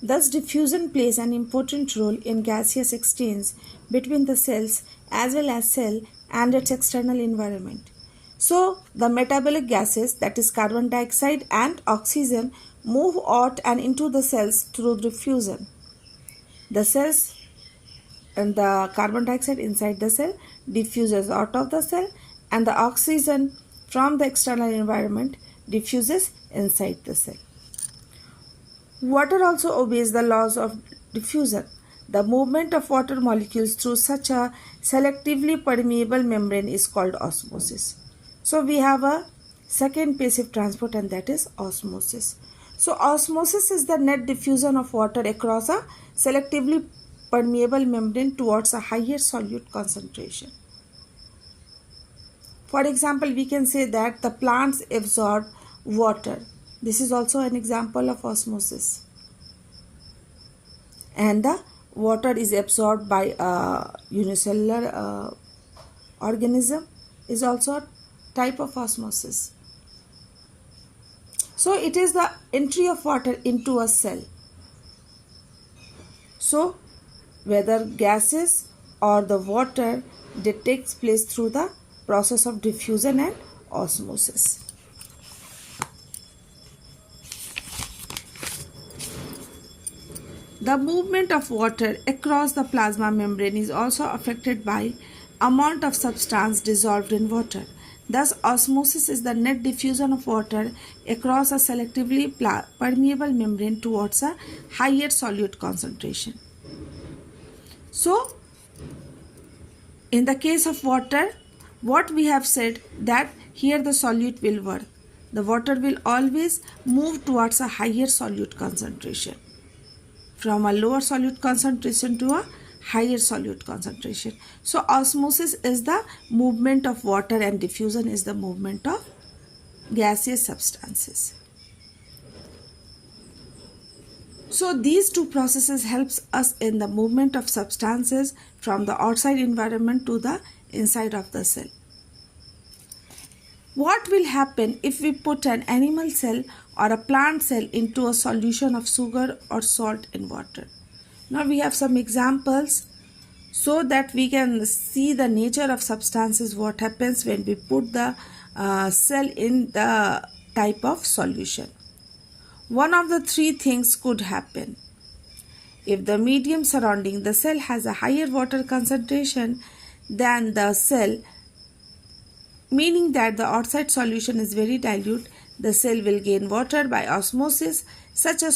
Thus, diffusion plays an important role in gaseous exchange between the cells as well as cell and its external environment. So, the metabolic gases, that is carbon dioxide and oxygen, move out and into the cells through diffusion. The cells and the carbon dioxide inside the cell diffuses out of the cell, and the oxygen from the external environment diffuses inside the cell. Water also obeys the laws of diffusion. The movement of water molecules through such a selectively permeable membrane is called osmosis. So we have a second passive transport, and that is osmosis. So osmosis is the net diffusion of water across a selectively permeable membrane towards a higher solute concentration. For example, we can say that the plants absorb water. This is also an example of osmosis. And the water is absorbed by a unicellular organism is also a type of osmosis. So it is the entry of water into a cell. So whether gases or the water, that takes place through the process of diffusion and osmosis. The movement of water across the plasma membrane is also affected by amount of substance dissolved in water. Thus, osmosis is the net diffusion of water across a selectively permeable membrane towards a higher solute concentration. So, in the case of water, what we have said that here the solute will work. The water will always move towards a higher solute concentration, from a lower solute concentration to a higher solute concentration. So osmosis is the movement of water and diffusion is the movement of gaseous substances. So these two processes helps us in the movement of substances from the outside environment to the inside of the cell. What will happen if we put an animal cell or a plant cell into a solution of sugar or salt in water? Now we have some examples so that we can see the nature of substances, what happens when we put the cell in the type of solution. One of the three things could happen. If the medium surrounding the cell has a higher water concentration than the cell, meaning that the outside solution is very dilute, the cell will gain water by osmosis. Such a